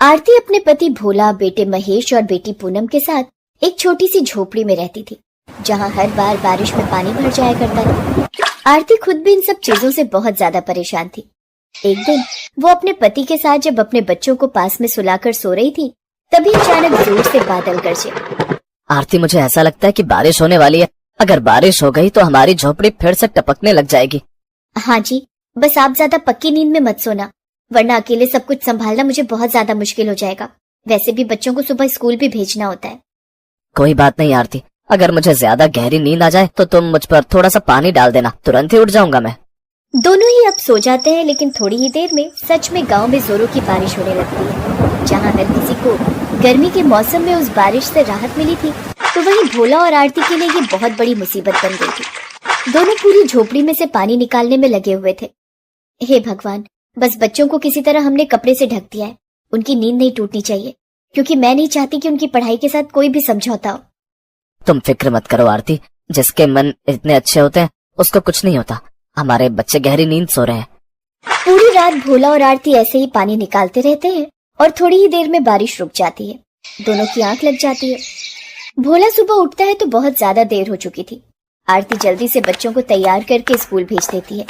आरती अपने पति भोला, बेटे महेश और बेटी पूनम के साथ एक छोटी सी झोपड़ी में रहती थी, जहां हर बार बारिश में पानी भर जाया करता था। आरती खुद भी इन सब चीजों से बहुत ज्यादा परेशान थी। एक दिन वो अपने पति के साथ जब अपने बच्चों को पास में सुलाकर सो रही थी, तभी अचानक जोर से बादल गरजे। आरती, मुझे ऐसा लगता है कि बारिश होने वाली है। अगर बारिश हो गई तो हमारी झोपड़ी फिर से टपकने लग जाएगी। हाँ जी, बस आप ज्यादा पक्की नींद में मत सोना, वरना अकेले सब कुछ संभालना मुझे बहुत ज्यादा मुश्किल हो जाएगा। वैसे भी बच्चों को सुबह स्कूल भी भेजना होता है। कोई बात नहीं आरती, अगर मुझे ज्यादा गहरी नींद आ जाए तो तुम मुझ पर थोड़ा सा पानी डाल देना, तुरंत ही उठ जाऊंगा मैं। दोनों ही अब सो जाते हैं, लेकिन थोड़ी ही देर में सच में गांव में जोरों की बारिश होने लगती है। जहां हर किसी को गर्मी के मौसम में उस बारिश से राहत मिली थी, तो वहीं भोला और आरती के लिए ये बहुत बड़ी मुसीबत बन गई थी। दोनों पूरी झोपड़ी में से पानी निकालने में लगे हुए थे। हे भगवान, बस बच्चों को किसी तरह हमने कपड़े से ढक दिया है। उनकी नींद नहीं टूटनी चाहिए, क्योंकि मैं नहीं चाहती कि उनकी पढ़ाई के साथ कोई भी समझौता हो। तुम फिक्र मत करो आरती, जिसके मन इतने अच्छे होते हैं उसको कुछ नहीं होता। हमारे बच्चे गहरी नींद सो रहे हैं। पूरी रात भोला और आरती ऐसे ही पानी निकालते रहते हैं और थोड़ी ही देर में बारिश रुक जाती है। दोनों की आंख लग जाती है। भोला सुबह उठता है तो बहुत ज्यादा देर हो चुकी थी। आरती जल्दी से बच्चों को तैयार करके स्कूल भेज देती है।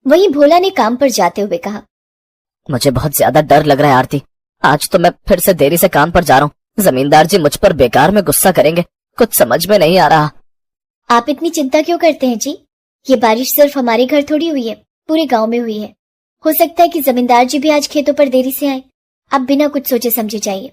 वहीं भोला ने काम पर जाते हुए कहा, मुझे बहुत ज्यादा डर लग रहा है आरती। आज तो मैं फिर से देरी से काम पर जा रहा हूँ। जमींदार जी मुझ पर बेकार में गुस्सा करेंगे, कुछ समझ में नहीं आ रहा। आप इतनी चिंता क्यों करते हैं जी? ये बारिश सिर्फ हमारे घर थोड़ी हुई है, पूरे गांव में हुई है। हो सकता है कि जमींदार जी भी आज खेतों पर देरी से आए। आप बिना कुछ सोचे समझे जाइए।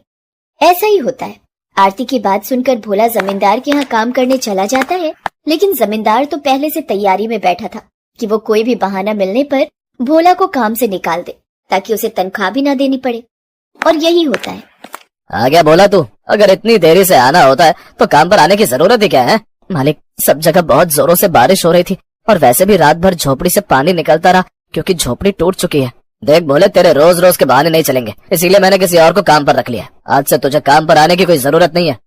ऐसा ही होता है। आरती की बात सुनकर भोला जमींदार के यहाँ काम करने चला जाता है, लेकिन जमींदार तो पहले से तैयारी में बैठा था कि वो कोई भी बहाना मिलने पर भोला को काम से निकाल दे, ताकि उसे तनख्वाह भी ना देनी पड़े। और यही होता है। आ गया भोला तू? अगर इतनी देरी से आना होता है तो काम पर आने की जरूरत ही क्या है? मालिक, सब जगह बहुत जोरों से बारिश हो रही थी और वैसे भी रात भर झोपड़ी से पानी निकलता रहा, क्योंकि झोपड़ी टूट चुकी है। देख भोले, तेरे रोज रोज के बहाने नहीं चलेंगे, इसीलिए मैंने किसी और को काम पर रख लिया। आज से तुझे काम पर आने की कोई जरूरत नहीं है।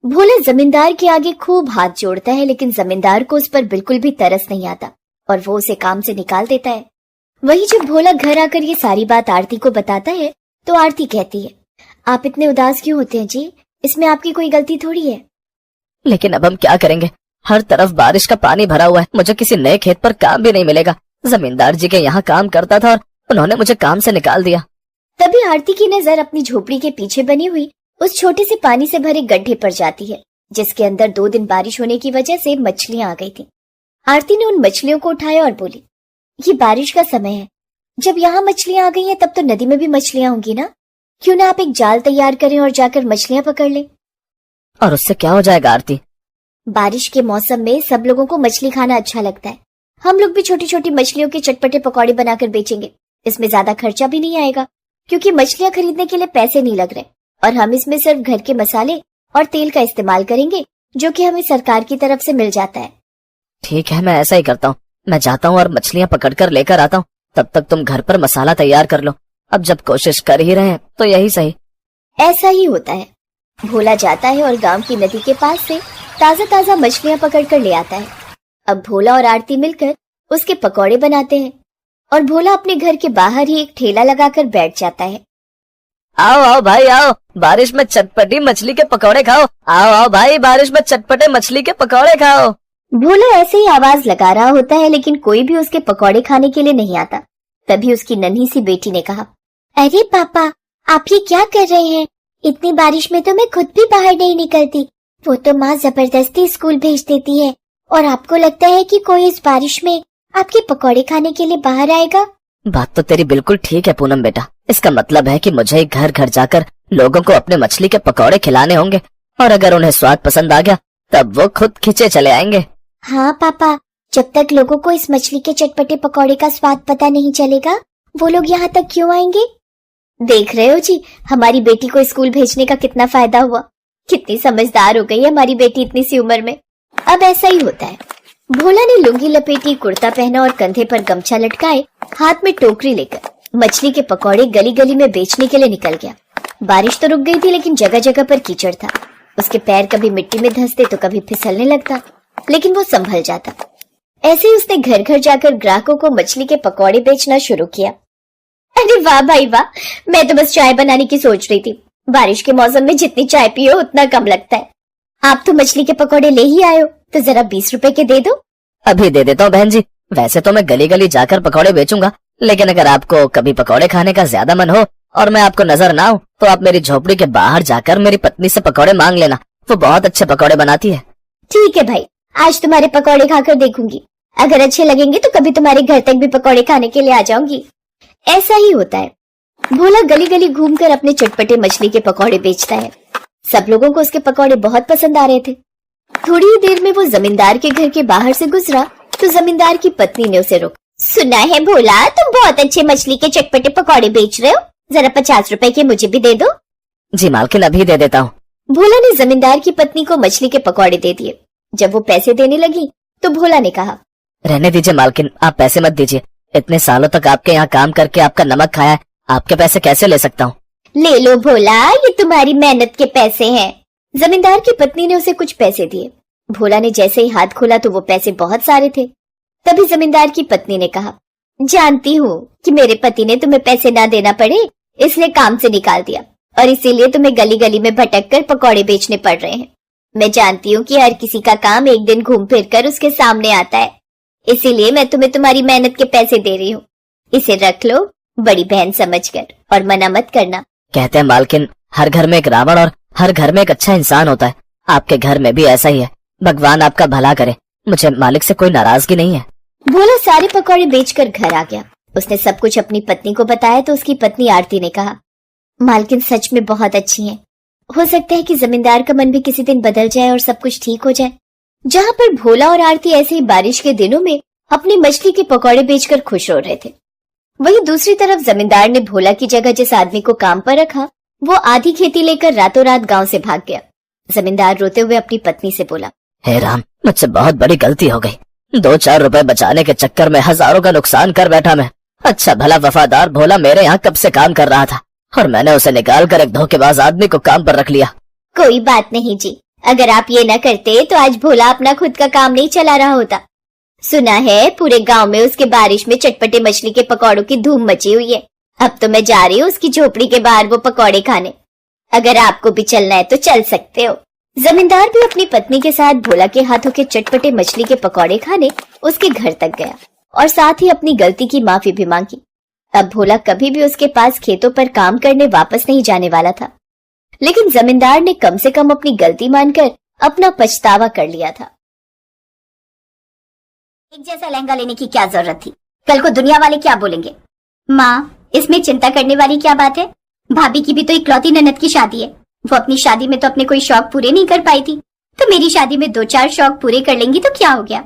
भोला जमींदार के आगे खूब हाथ जोड़ता है, लेकिन जमींदार को उस पर बिल्कुल भी तरस नहीं आता और वो उसे काम से निकाल देता है। वहीं जब भोला घर आकर ये सारी बात आरती को बताता है, तो आरती कहती है, आप इतने उदास क्यों होते हैं जी? इसमें आपकी कोई गलती थोड़ी है। लेकिन अब हम क्या करेंगे? हर तरफ बारिश का पानी भरा हुआ है। मुझे किसी नए खेत पर काम भी नहीं मिलेगा। जमींदार जी के यहाँ काम करता था और उन्होंने मुझे काम से निकाल दिया। तभी आरती की नजर अपनी झोपड़ी के पीछे बनी हुई उस छोटे से पानी से भरे गड्ढे पर जाती है, जिसके अंदर 2 दिन बारिश होने की वजह से मछलियां आ गई थी। आरती ने उन मछलियों को उठाया और बोली, ये बारिश का समय है, जब यहाँ मछलियां आ गई हैं तब तो नदी में भी मछलियां होंगी ना? क्यों ना आप एक जाल तैयार करें और जाकर मछलियां पकड़ लें। और उससे क्या हो जाएगा आरती? बारिश के मौसम में सब लोगों को मछली खाना अच्छा लगता है। हम लोग भी छोटी छोटी मछलियों के चटपटे पकौड़े बनाकर बेचेंगे। इसमें ज्यादा खर्चा भी नहीं आएगा, क्योंकि मछलियां खरीदने के लिए पैसे नहीं लग रहे, और हम इसमें सिर्फ घर के मसाले और तेल का इस्तेमाल करेंगे, जो कि हमें सरकार की तरफ से मिल जाता है। ठीक है, मैं ऐसा ही करता हूँ। मैं जाता हूँ और मछलियाँ पकड़कर लेकर आता हूँ। तब तक तुम घर पर मसाला तैयार कर लो। अब जब कोशिश कर ही रहे हैं तो यही सही। ऐसा ही होता है। भोला जाता है और गांव की नदी के पास से ताजा ताजा मछलियां पकड़कर ले आता है। अब भोला और आरती मिलकर उसके पकौड़े बनाते हैं, और भोला अपने घर के बाहर ही एक ठेला लगाकर बैठ जाता है। आओ आओ भाई आओ, बारिश में चटपटी मछली के पकौड़े खाओ। आओ आओ भाई, बारिश में चटपटे मछली के पकौड़े खाओ। भोला ऐसे ही आवाज लगा रहा होता है, लेकिन कोई भी उसके पकौड़े खाने के लिए नहीं आता। तभी उसकी नन्ही सी बेटी ने कहा, अरे पापा, आप ये क्या कर रहे हैं? इतनी बारिश में तो मैं खुद भी बाहर नहीं निकलती। वो तो माँ जबरदस्ती स्कूल भेज देती है, और आपको लगता है कि कोई इस बारिश में आपके पकौड़े खाने के लिए बाहर आएगा? बात तो तेरी बिल्कुल ठीक है पूनम बेटा। इसका मतलब है कि मुझे घर घर जाकर लोगों को अपने मछली के पकौड़े खिलाने होंगे, और अगर उन्हें स्वाद पसंद आ गया तब वो खुद खींचे चले आएंगे। हाँ पापा, जब तक लोगों को इस मछली के चटपटे पकौड़े का स्वाद पता नहीं चलेगा, वो लोग यहाँ तक क्यों आएंगे? देख रहे हो जी, हमारी बेटी को स्कूल भेजने का कितना फायदा हुआ। कितनी समझदार हो गई है हमारी बेटी इतनी सी उम्र में। अब ऐसा ही होता है। भोला ने लुंगी लपेटी, कुर्ता पहना और कंधे पर गमछा लटकाए, हाथ में टोकरी लेकर मछली के पकौड़े गली गली में बेचने के लिए निकल गया। बारिश तो रुक गई थी, लेकिन जगह जगह पर कीचड़ था। उसके पैर कभी मिट्टी में धंसते तो कभी फिसलने लगता, लेकिन वो संभल जाता। ऐसे ही उसने घर घर जाकर ग्राहकों को मछली के पकौड़े बेचना शुरू किया। अरे वाह भाई वाह, मैं तो बस चाय बनाने की सोच रही थी। बारिश के मौसम में जितनी चाय पियो उतना कम लगता है। आप तो मछली के पकौड़े ले ही आए हो, तो जरा 20 रुपए के दे दो। अभी दे देता हूँ बहन जी। वैसे तो मैं गली गली जाकर पकौड़े बेचूंगा, लेकिन अगर आपको कभी पकौड़े खाने का ज्यादा मन हो और मैं आपको नजर ना आऊं, तो आप मेरी झोपड़ी के बाहर जाकर मेरी पत्नी से पकौड़े मांग लेना। वो बहुत अच्छे पकौड़े बनाती है। ठीक है भाई, आज तुम्हारे पकौड़े खाकर देखूंगी। अगर अच्छे लगेंगे तो कभी तुम्हारे घर तक भी पकौड़े खाने के लिए आ जाऊंगी। ऐसा ही होता है। भोला गली गली घूमकर अपने चटपटे मछली के पकौड़े बेचता है। सब लोगों को उसके पकौड़े बहुत पसंद आ रहे थे। थोड़ी ही देर में वो जमींदार के घर के बाहर से गुजरा तो जमींदार की पत्नी ने उसे रोका। सुना है भोला, तुम बहुत अच्छे मछली के चटपटे पकौड़े बेच रहे हो, जरा 50 रुपए के मुझे भी दे दो। जी मालकिन, अभी दे देता हूँ। भोला ने जमींदार की पत्नी को मछली के पकौड़े दे दिए। जब वो पैसे देने लगी तो भोला ने कहा, रहने दीजिए मालकिन, आप पैसे मत दीजिए। इतने सालों तक आपके यहाँ काम करके आपका नमक खाया है, आपके पैसे कैसे ले सकता हूँ? ले लो भोला, ये तुम्हारी मेहनत के पैसे हैं। जमींदार की पत्नी ने उसे कुछ पैसे दिए। भोला ने जैसे ही हाथ खोला तो वो पैसे बहुत सारे थे। तभी जमींदार की पत्नी ने कहा, जानती हूँ कि मेरे पति ने तुम्हें पैसे ना देना पड़े इसलिए काम से निकाल दिया, और इसीलिए तुम्हें गली गली में भटक कर पकौड़े बेचने पड़ रहे हैं। मैं जानती हूँ कि हर किसी का काम एक दिन घूम फिर कर उसके सामने आता है, इसीलिए मैं तुम्हें तुम्हारी मेहनत के पैसे दे रही हूँ। इसे रख लो बड़ी बहन समझकर, और मना मत करना। कहते हैं मालकिन, हर घर में एक रावण और हर घर में एक अच्छा इंसान होता है। आपके घर में भी ऐसा ही है। भगवान आपका भला करे। मुझे मालिक से कोई नाराजगी नहीं है। भोला सारे पकौड़े बेचकर घर आ गया। उसने सब कुछ अपनी पत्नी को बताया तो उसकी पत्नी आरती ने कहा, मालकिन सच में बहुत अच्छी हैं। हो सकता है कि जमींदार का मन भी किसी दिन बदल जाए और सब कुछ ठीक हो जाए। जहाँ पर भोला और आरती ऐसे ही बारिश के दिनों में अपनी मछली के पकौड़े बेचकर खुश हो रहे थे, वहीं दूसरी तरफ जमींदार ने भोला की जगह जिस आदमी को काम पर रखा वो आधी खेती लेकर रातों रात गांव से भाग गया। जमींदार रोते हुए अपनी पत्नी से बोला, हे राम, मुझसे बहुत बड़ी गलती हो गई। 2-4 रुपए बचाने के चक्कर में हजारों का नुकसान कर बैठा मैं। अच्छा भला वफादार भोला मेरे यहाँ कब से काम कर रहा था और मैंने उसे निकाल कर एक धोखेबाज आदमी को काम पर रख लिया। कोई बात नहीं जी, अगर आप ये न करते तो आज भोला अपना खुद का काम नहीं चला रहा होता। सुना है पूरे गांव में उसके बारिश में चटपटे मछली के पकौड़ों की धूम मची हुई है। अब तो मैं जा रही हूँ उसकी झोपड़ी के बाहर वो पकौड़े खाने। अगर आपको भी चलना है तो चल सकते हो। जमींदार भी अपनी पत्नी के साथ भोला के हाथों के चटपटे मछली के पकौड़े खाने उसके घर तक गया और साथ ही अपनी गलती की माफी भी मांगी। अब भोला कभी भी उसके पास खेतों पर काम करने वापस नहीं जाने वाला था, लेकिन जमींदार ने कम से कम अपनी गलती मानकर अपना पछतावा कर लिया था। एक जैसा लहंगा लेने की क्या जरूरत थी? कल को दुनिया वाले क्या बोलेंगे? माँ, इसमें चिंता करने वाली क्या बात है? भाभी की भी तो इकलौती ननद की शादी है। वो अपनी शादी में तो अपने कोई शौक पूरे नहीं कर पाई थी, तो मेरी शादी में 2-4 शौक पूरे कर लेंगी तो क्या हो गया?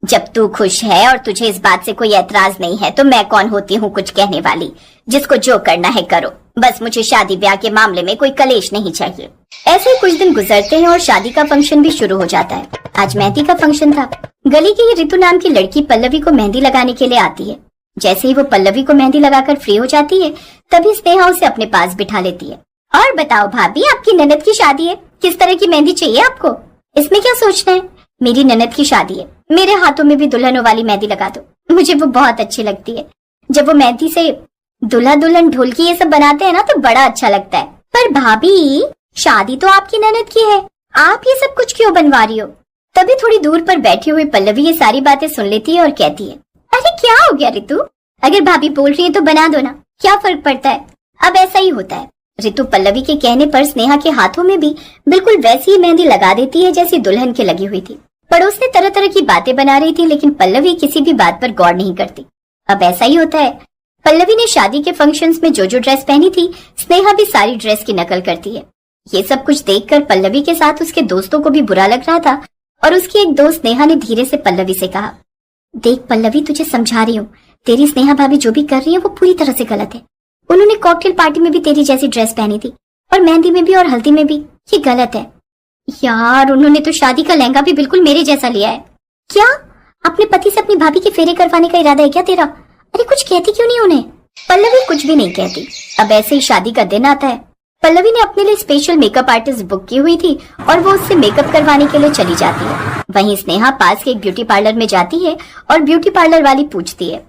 जब तू खुश है और तुझे इस बात से कोई एतराज नहीं है तो मैं कौन होती हूँ कुछ कहने वाली। जिसको जो करना है करो, बस मुझे शादी ब्याह के मामले में कोई कलेश नहीं चाहिए। ऐसे ही कुछ दिन गुजरते हैं और शादी का फंक्शन भी शुरू हो जाता है। आज मेहंदी का फंक्शन था। गली की रितु नाम की लड़की पल्लवी को मेहंदी लगाने के लिए आती है। जैसे ही वो पल्लवी को मेहंदी लगाकर फ्री हो जाती है, तभी स्नेहा उसे अपने पास बिठा लेती है। और बताओ भाभी, आपकी ननद की शादी है, किस तरह की मेहंदी चाहिए आपको? इसमें क्या सोचना है, मेरी ननद की शादी है, मेरे हाथों में भी दुल्हनों वाली मेहंदी लगा दो। मुझे वो बहुत अच्छी लगती है। जब वो मेहंदी से दूल्हा दुल्हन ढोलकी ये सब बनाते हैं ना तो बड़ा अच्छा लगता है। पर भाभी, शादी तो आपकी ननद की है, आप ये सब कुछ क्यों बनवा रही हो? तभी थोड़ी दूर पर बैठी हुई पल्लवी ये सारी बातें सुन लेती है और कहती है, अरे क्या हो गया रितु, अगर भाभी बोल रही है तो बना दो ना, क्या फर्क पड़ता है। अब ऐसा ही होता है। रितु पल्लवी के कहने पर स्नेहा के हाथों में भी बिल्कुल वैसी ही मेहंदी लगा देती है जैसी दुल्हन के लगी हुई थी। पड़ोस में तरह तरह की बातें बना रही थी, लेकिन पल्लवी किसी भी बात पर गौर नहीं करती। अब ऐसा ही होता है। पल्लवी ने शादी के फंक्शंस में जो जो ड्रेस पहनी थी, स्नेहा भी सारी ड्रेस की नकल करती है। ये सब कुछ देखकर पल्लवी के साथ उसके दोस्तों को भी बुरा लग रहा था और उसकी एक दोस्त स्नेहा ने धीरे से पल्लवी से कहा, देख पल्लवी, तुझे समझा रही हूँ, तेरी स्नेहा भाभी जो भी कर रही है वो पूरी तरह से गलत है। उन्होंने कॉकटेल पार्टी में भी तेरी जैसी ड्रेस पहनी थी और मेहंदी में भी और हल्दी में भी। ये गलत है यार। उन्होंने तो शादी का लहंगा भी बिल्कुल मेरे जैसा लिया है। क्या अपने पति से अपनी भाभी के फेरे करवाने का इरादा है क्या तेरा? अरे कुछ कहती क्यों नहीं उन्हें? पल्लवी कुछ भी नहीं कहती। अब ऐसे ही शादी का दिन आता है। पल्लवी ने अपने लिए स्पेशल मेकअप आर्टिस्ट बुक की हुई थी और वो उससे मेकअप करवाने के लिए चली जाती है। वहीं स्नेहा पास के एक ब्यूटी पार्लर में जाती है और ब्यूटी पार्लर वाली पूछती है,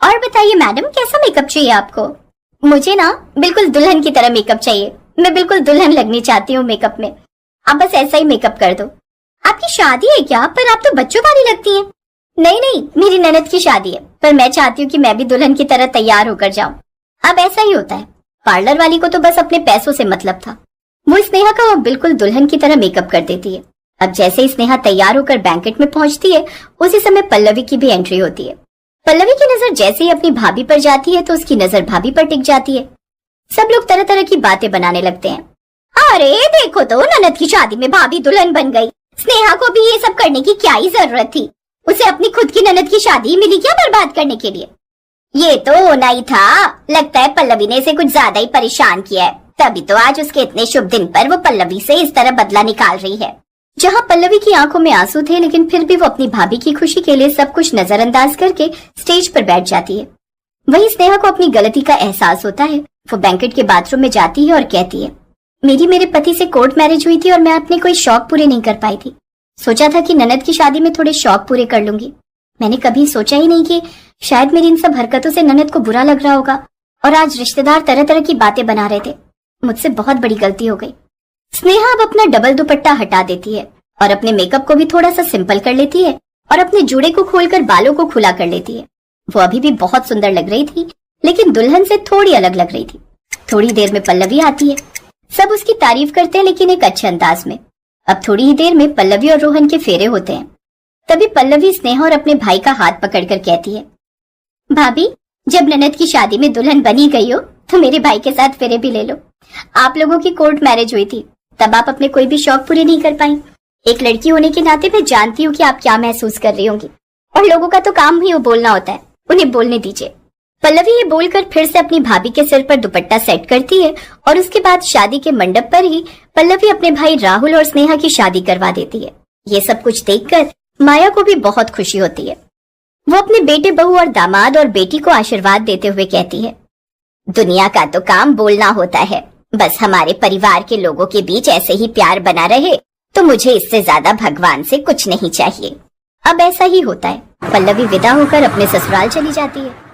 और बताइए मैडम, कैसा मेकअप चाहिए आपको? मुझे ना बिल्कुल दुल्हन की तरह मेकअप चाहिए। मैं बिल्कुल दुल्हन लगनी चाहती हूँ मेकअप में। आप बस ऐसा ही मेकअप कर दो। आपकी शादी है क्या? पर आप तो बच्चों वाली लगती हैं। नहीं नहीं, मेरी ननद की शादी है, पर मैं चाहती हूँ कि मैं भी दुल्हन की तरह तैयार होकर जाऊं। अब ऐसा ही होता है, पार्लर वाली को तो बस अपने पैसों से मतलब था। वो स्नेहा का वो बिल्कुल दुल्हन की तरह मेकअप कर देती है। अब जैसे ही स्नेहा तैयार होकर बैंकेट में पहुंचती है, उसी समय पल्लवी की भी एंट्री होती है। पल्लवी की नजर जैसे ही अपनी भाभी पर जाती है तो उसकी नजर भाभी पर टिक जाती है। सब लोग तरह तरह की बातें बनाने लगते हैं। अरे देखो तो, ननद की शादी में भाभी दुल्हन बन गई। स्नेहा को भी ये सब करने की क्या ही जरूरत थी? उसे अपनी खुद की ननद की शादी मिली क्या बर्बाद करने के लिए? ये तो होना ही था। लगता है पल्लवी ने इसे कुछ ज्यादा ही परेशान किया है, तभी तो आज उसके इतने शुभ दिन पर वो पल्लवी से इस तरह बदला निकाल रही है। जहाँ पल्लवी की आंखों में आंसू थे, लेकिन फिर भी वो अपनी भाभी की खुशी के लिए सब कुछ नजरअंदाज करके स्टेज पर बैठ जाती है। वहीं स्नेहा को अपनी गलती का एहसास होता है। वो बैंकेट के बाथरूम में जाती है और कहती है, मेरे पति से कोर्ट मैरिज हुई थी और मैं अपने कोई शौक पूरे नहीं कर पाई थी। सोचा था कि ननद की शादी में थोड़े शौक पूरे कर लूंगी। मैंने कभी सोचा ही नहीं कि शायद मेरी इन सब हरकतों से ननद को बुरा लग रहा होगा और आज रिश्तेदार तरह तरह की बातें बना रहे थे। मुझसे बहुत बड़ी गलती हो गई। स्नेहा अब अपना डबल दुपट्टा हटा देती है और अपने मेकअप को भी थोड़ा सा सिंपल कर लेती है और अपने जूड़े को खोलकर बालों को खुला कर लेती है। वो अभी भी बहुत सुंदर लग रही थी, लेकिन दुल्हन से थोड़ी अलग लग रही थी। थोड़ी देर में पल्लवी आती है। सब उसकी तारीफ करते हैं, लेकिन एक अच्छे अंदाज में। अब थोड़ी ही देर में पल्लवी और रोहन के फेरे होते हैं। तभी पल्लवी स्नेहा और अपने भाई का हाथ पकड़कर कहती है, भाभी, जब ननद की शादी में दुल्हन बनी गई हो तो मेरे भाई के साथ फेरे भी ले लो। आप लोगों की कोर्ट मैरिज हुई थी, तब आप अपने कोई भी शौक पूरे नहीं कर पाई। एक लड़की होने के नाते मैं जानती हूँ कि आप क्या महसूस कर रही होंगी, और लोगों का तो काम ही वो बोलना होता है, उन्हें बोलने दीजिए। पल्लवी ये बोलकर फिर से अपनी भाभी के सिर पर दुपट्टा सेट करती है और उसके बाद शादी के मंडप पर ही पल्लवी अपने भाई राहुल और स्नेहा की शादी करवा देती है। ये सब कुछ देखकर माया को भी बहुत खुशी होती है। वो अपने बेटे, बहू और दामाद और बेटी को आशीर्वाद देते हुए कहती है, दुनिया का तो काम बोलना होता है, बस हमारे परिवार के लोगों के बीच ऐसे ही प्यार बना रहे तो मुझे इससे ज्यादा भगवान से कुछ नहीं चाहिए। अब ऐसा ही होता है। पल्लवी विदा होकर अपने ससुराल चली जाती है।